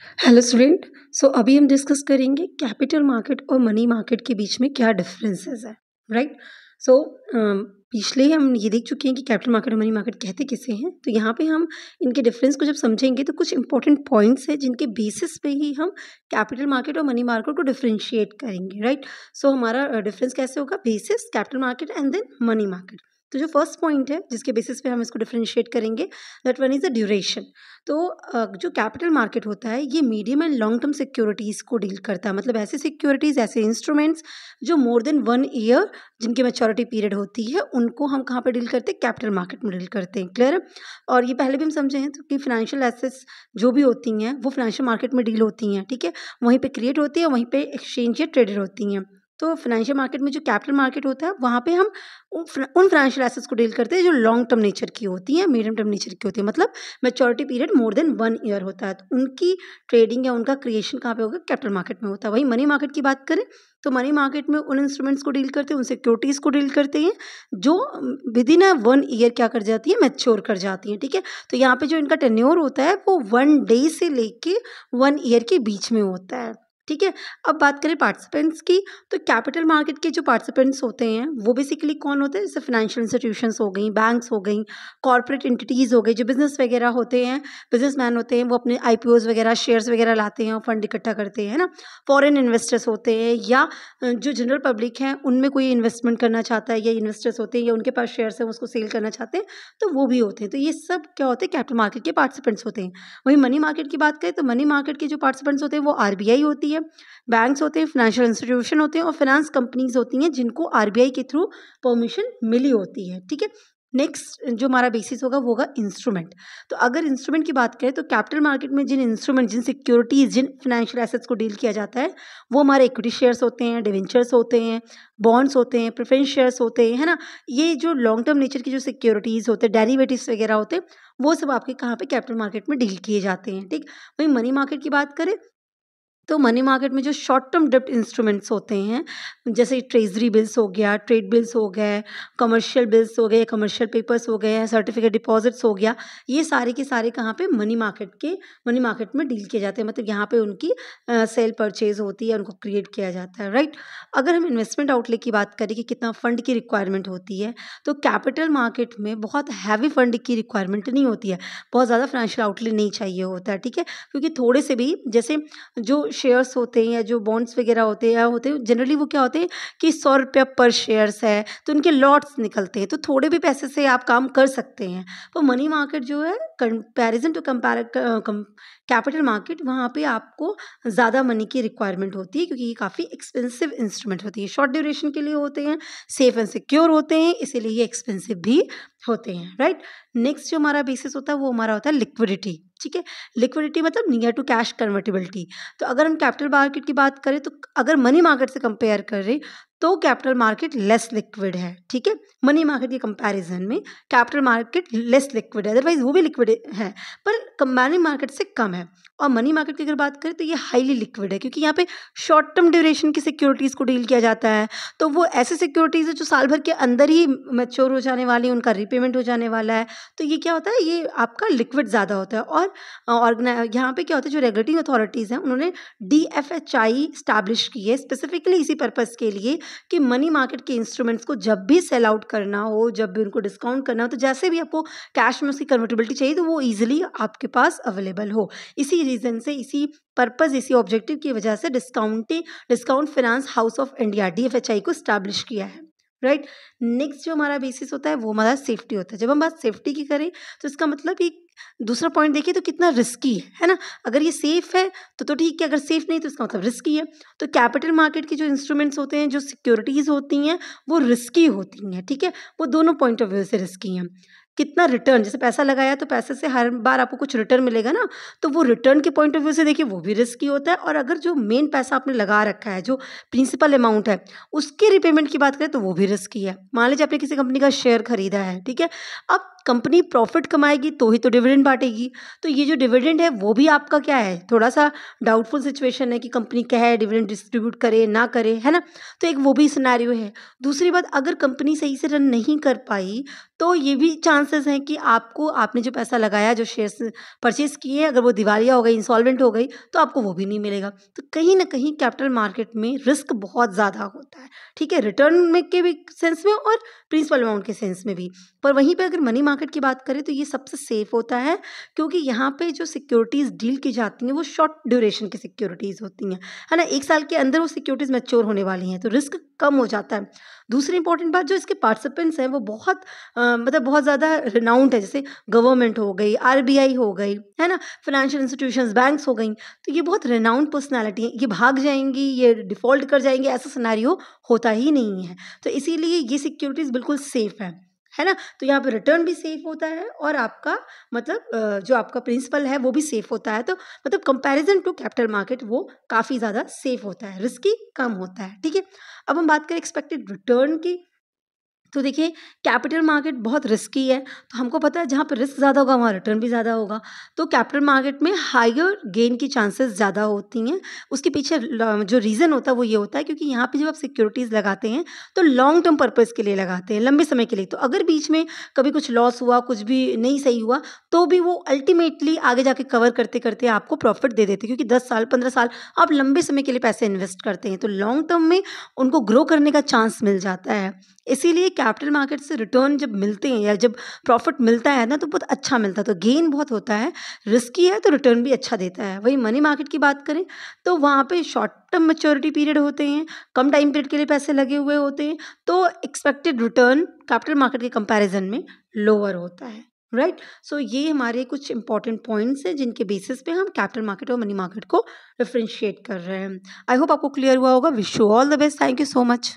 Hello student. सो अभी हम discuss करेंगे कैपिटल मार्केट और मनी मार्केट के बीच में क्या डिफरेंसेस है। राइट। सो पिछले हम ये देख चुके हैं कि कैपिटल मार्केट और मनी मार्केट कहते किसे हैं। तो यहाँ पे हम इनके डिफरेंस को जब समझेंगे तो कुछ इंपॉर्टेंट पॉइंट्स हैं जिनके बेसिस पे ही हम कैपिटल मार्केट और मनी मार्केट को डिफरेंशिएट करेंगे। राइट। सो हमारा डिफरेंस कैसे होगा, basis capital market and then money market. तो जो फर्स्ट पॉइंट है जिसके बेसिस पे हम इसको डिफरेंशिएट करेंगे, that one is the duration. तो जो कैपिटल मार्केट होता है ये medium and long term securities को डील करता है, मतलब ऐसे सिक्योरिटीज़, ऐसे इंस्ट्रूमेंट्स जो मोर देन 1 ईयर जिनकी मैच्योरिटी पीरियड होती है, उनको हम कहाँ पे डील करते हैं, कैपिटल मार्केट में डील करते हैं। क्लियर है। और ये पहले भी हम समझे हैं तो कि फाइनेंशियल एसेट्स जो भी होती हैं वो फाइनेंशियल मार्केट में डील होती हैं। ठीक है, वहीं पे क्रिएट होती है, वहीं पे एक्सचेंज या ट्रेडेड होती हैं। तो फाइनेंशियल मार्केट में जो कैपिटल मार्केट होता है वहाँ पे हम उन फाइनेंशियल एसेट्स को डील करते हैं जो लॉन्ग टर्म नेचर की होती हैं, मीडियम टर्म नेचर की होती है, मतलब maturity period more than 1 year होता है। तो उनकी ट्रेडिंग या उनका क्रिएशन कहाँ पे होगा, कैपिटल मार्केट में होता है। वहीं मनी मार्केट की बात करें तो मनी मार्केट में उन इंस्ट्रूमेंट्स को डील करते हैं, उन सिक्योरिटीज़ को डील करते हैं जो विद इन 1 ईयर क्या कर जाती है, मैच्योर कर जाती हैं। ठीक है, तो यहाँ पे जो इनका टेन्योर होता है वो 1 डे से लेके 1 ईयर के बीच में होता है। ठीक है, अब बात करें पार्टिसिपेंट्स की, तो कैपिटल मार्केट के जो पार्टिसिपेंट्स होते हैं वो बेसिकली कौन होते हैं, जैसे फाइनेंशियल इंस्टीट्यूशंस हो गई, बैंक्स हो गई, कॉर्पोरेट एंटिटीज़ हो गई, जो बिजनेस वगैरह होते हैं, बिजनेसमैन होते हैं, वो अपने आईपीओज वगैरह, शेयर्स वगैरह लाते हैं और फंड इकट्ठा करते हैं, है ना। फॉरेन इन्वेस्टर्स होते हैं या जो जनरल पब्लिक है उनमें कोई इन्वेस्टमेंट करना चाहता है, या इन्वेस्टर्स होते हैं या उनके पास शेयर्स हैं उसको सेल करना चाहते हैं, तो वो भी होते हैं। तो ये सब क्या होते हैं, कैपिटल मार्केट के पार्टिसिपेंट्स होते हैं। वहीं मनी मार्केट की बात करें तो मनी मार्केट के जो पार्टिसिपेंट्स होते हैं वो आरबीआई होती है, बैंक्स होते हैं, फाइनेंशियल इंस्टीट्यूशन होते हैं और फाइनेंस कंपनीज होती हैं जिनको आरबीआई के थ्रू परमिशन मिली होती है। ठीक है, नेक्स्ट जो हमारा बेसिस होगा वो होगा इंस्ट्रूमेंट। तो अगर इंस्ट्रूमेंट की बात करें तो कैपिटल मार्केट में जिन इंस्ट्रूमेंट, जिन सिक्योरिटीज, जिन फाइनेंशियल एसेट्स को डील किया जाता है वो हमारे इक्विटी शेयर्स होते हैं, डिवेंचर्स होते हैं, बॉन्ड्स होते हैं, प्रेफरेंस शेयर्स होते हैं, है ना। ये जो लॉन्ग टर्म नेचर की जो सिक्योरिटीज होते हैं, डेरिवेटिव्स वगैरह होते हैं, वो सब आपके कहाँ पे, कैपिटल मार्केट में डील किए जाते हैं। ठीक, वहीं मनी मार्केट की बात करें तो मनी मार्केट में जो शॉर्ट टर्म डेब्ट इंस्ट्रूमेंट्स होते हैं, जैसे ट्रेजरी बिल्स हो गया, ट्रेड बिल्स हो गए, कमर्शियल बिल्स हो गए, कमर्शियल पेपर्स हो गए, सर्टिफिकेट डिपॉजिट्स हो गया, ये सारे के सारे कहाँ पे, मनी मार्केट में डील किए जाते हैं, मतलब यहाँ पे उनकी सेल परचेज होती है, उनको क्रिएट किया जाता है। राइट। अगर हम इन्वेस्टमेंट आउटले की बात करें कि कितना फंड की रिक्वायरमेंट होती है, तो कैपिटल मार्केट में बहुत हैवी फंड की रिक्वायरमेंट नहीं होती है, बहुत ज़्यादा फाइनेंशियल आउटले नहीं चाहिए होता है। ठीक है, क्योंकि थोड़े से भी, जैसे जो शेयर्स होते हैं या जो बॉन्ड्स वगैरह होते हैं जनरली वो क्या होते हैं कि 100 रुपया पर शेयर्स है, तो उनके लॉट्स निकलते हैं, तो थोड़े भी पैसे से आप काम कर सकते हैं। तो मनी मार्केट जो है, कंपैरिजन टू कैपिटल मार्केट, वहाँ पे आपको ज़्यादा मनी की रिक्वायरमेंट होती है, क्योंकि ये काफ़ी एक्सपेंसिव इंस्ट्रूमेंट होती है, शॉर्ट ड्यूरेशन के लिए होते हैं, सेफ एंड सिक्योर होते हैं, इसीलिए ये एक्सपेंसिव भी होते हैं। राइट। नेक्स्ट जो हमारा बेसिस होता है वो हमारा होता है लिक्विडिटी। ठीक है, लिक्विडिटी मतलब नियर टू कैश कन्वर्टिबिलिटी। तो अगर हम कैपिटल मार्केट की बात करें तो अगर मनी मार्केट से कंपेयर करें तो कैपिटल मार्केट लेस लिक्विड है। ठीक है, मनी मार्केट के कंपैरिजन में कैपिटल मार्केट लेस लिक्विड है, अदरवाइज वो भी लिक्विड है पर मनी मार्केट से कम है। और मनी मार्केट की अगर बात करें तो ये हाईली लिक्विड है, क्योंकि यहाँ पे शॉर्ट टर्म ड्यूरेशन की सिक्योरिटीज़ को डील किया जाता है। तो वो ऐसे सिक्योरिटीज़ है जो साल भर के अंदर ही मैच्योर हो जाने वाली, उनका रीपेमेंट हो जाने वाला है। तो ये क्या होता है, ये आपका लिक्विड ज़्यादा होता है। और यहाँ पे क्या होता है, जो रेगुलेटिंग अथॉरिटीज़ हैं उन्होंने DFHI स्टैब्लिश की है स्पेसिफिकली इसी पर्पज़ के लिए कि मनी मार्केट के इंस्ट्रूमेंट्स को जब भी सेल आउट करना हो, जब भी उनको डिस्काउंट करना हो, तो जैसे भी आपको कैश में उसकी कन्वर्टिबिलिटी चाहिए तो वो ईजिली आपके पास अवेलेबल हो। इसी रीज़न से, इसी पर्पज़, इसी ऑब्जेक्टिव की वजह से discount finance house of India DFHI को स्टैब्लिश किया है। राइट। नेक्स्ट जो हमारा बेसिस होता है वो हमारा सेफ्टी होता है। जब हम बात सेफ्टी की करें तो इसका मतलब ये दूसरा पॉइंट देखिए तो कितना रिस्की है ना। अगर ये सेफ है तो ठीक है, अगर सेफ नहीं तो इसका मतलब रिस्की है। तो कैपिटल मार्केट के जो इंस्ट्रूमेंट्स होते हैं, जो सिक्योरिटीज़ होती हैं, वो रिस्की होती हैं। ठीक है, वो दोनों पॉइंट ऑफ व्यू से रिस्की हैं। कितना रिटर्न, जैसे पैसा लगाया तो पैसे से हर बार आपको कुछ रिटर्न मिलेगा ना, तो वो रिटर्न के पॉइंट ऑफ व्यू से देखिए वो भी रिस्की होता है। और अगर जो मेन पैसा आपने लगा रखा है, जो प्रिंसिपल अमाउंट है, उसके रिपेमेंट की बात करें तो वो भी रिस्की है। मान लीजिए आपने किसी कंपनी का शेयर खरीदा है, ठीक है, अब कंपनी प्रॉफिट कमाएगी तो ही तो डिविडेंड बांटेगी, तो ये जो डिविडेंड है वो भी आपका क्या है, थोड़ा सा डाउटफुल सिचुएशन है कि कंपनी क्या है, डिविडेंड डिस्ट्रीब्यूट करे ना करे, है ना। तो एक वो भी सिनेरियो है। दूसरी बात, अगर कंपनी सही से रन नहीं कर पाई तो ये भी चांस चांसेस हैं कि आपने जो पैसा लगाया, जो शेयर्स परचेज़ किए, अगर वो दिवालिया हो गई, इंसॉल्वेंट हो गई, तो आपको वो भी नहीं मिलेगा। तो कहीं न कहीं कैपिटल मार्केट में रिस्क बहुत ज़्यादा होता है, ठीक है? रिटर्न में के भी सेंस में और प्रिंसिपल अमाउंट के सेंस में भी। पर वहीं पे अगर मनी मार्केट की बात करें तो ये सबसे सेफ होता है, क्योंकि यहाँ पे जो सिक्योरिटीज़ डील की जाती हैं वो शॉर्ट ड्यूरेशन की सिक्योरिटीज़ होती हैं, है ना? 1 साल के अंदर वो सिक्योरिटीज़ मैच्योर होने वाली हैं, तो रिस्क कम हो जाता है। दूसरी इंपॉर्टेंट बात, जो इसके पार्टिसिपेंट्स हैं वो बहुत मतलब बहुत ज़्यादा रिनाउंड है, जैसे गवर्नमेंट हो गई, आरबीआई हो गई, है ना? फाइनेंशियल इंस्टीट्यूशंस, बैंक्स हो गईं, तो ये बहुत रिनाउंड पर्सनैलिटी हैं। ये भाग जाएँगी, ये डिफ़ॉल्ट कर जाएँगे, ऐसा सिनेरियो होता ही नहीं है। तो इसीलिए ये सिक्योरिटीज़ बिल्कुल सेफ़ है ना? तो यहाँ पे रिटर्न भी सेफ़ होता है और आपका मतलब जो आपका प्रिंसिपल है वो भी सेफ़ होता है। तो मतलब कंपैरिज़न टू कैपिटल मार्केट वो काफ़ी ज़्यादा सेफ़ होता है, रिस्की कम होता है, ठीक है? अब हम बात करें एक्सपेक्टेड रिटर्न की, तो देखिए कैपिटल मार्केट बहुत रिस्की है, तो हमको पता है जहाँ पे रिस्क ज़्यादा होगा वहाँ रिटर्न भी ज़्यादा होगा। तो कैपिटल मार्केट में हायर गेन की चांसेस ज़्यादा होती हैं। उसके पीछे जो रीज़न होता है वो ये होता है, क्योंकि यहाँ पे जब आप सिक्योरिटीज़ लगाते हैं तो लॉन्ग टर्म पर्पज़ के लिए लगाते हैं, लंबे समय के लिए। तो अगर बीच में कभी कुछ लॉस हुआ, कुछ भी नहीं सही हुआ, तो भी वो अल्टीमेटली आगे जाके कवर करते-करते आपको प्रॉफ़िट दे देते हैं, क्योंकि 10 साल, 15 साल आप लंबे समय के लिए पैसे इन्वेस्ट करते हैं, तो लॉन्ग टर्म में उनको ग्रो करने का चांस मिल जाता है। इसीलिए कैपिटल मार्केट से रिटर्न जब मिलते हैं या जब प्रॉफिट मिलता है ना, तो बहुत अच्छा मिलता है, तो गेन बहुत होता है। रिस्की है तो रिटर्न भी अच्छा देता है। वहीं मनी मार्केट की बात करें तो वहाँ पे शॉर्ट टर्म मैच्योरिटी पीरियड होते हैं, कम टाइम पीरियड के लिए पैसे लगे हुए होते हैं, तो एक्सपेक्टेड रिटर्न कैपिटल मार्केट के कंपैरिजन में लोअर होता है, राइट? सो ये हमारे कुछ इंपॉर्टेंट पॉइंट्स हैं जिनके बेसिस पे हम कैपिटल मार्केट और मनी मार्केट को डिफरेंशिएट कर रहे हैं। आई होप आपको क्लियर हुआ होगा। Wish you all the best. Thank you so much.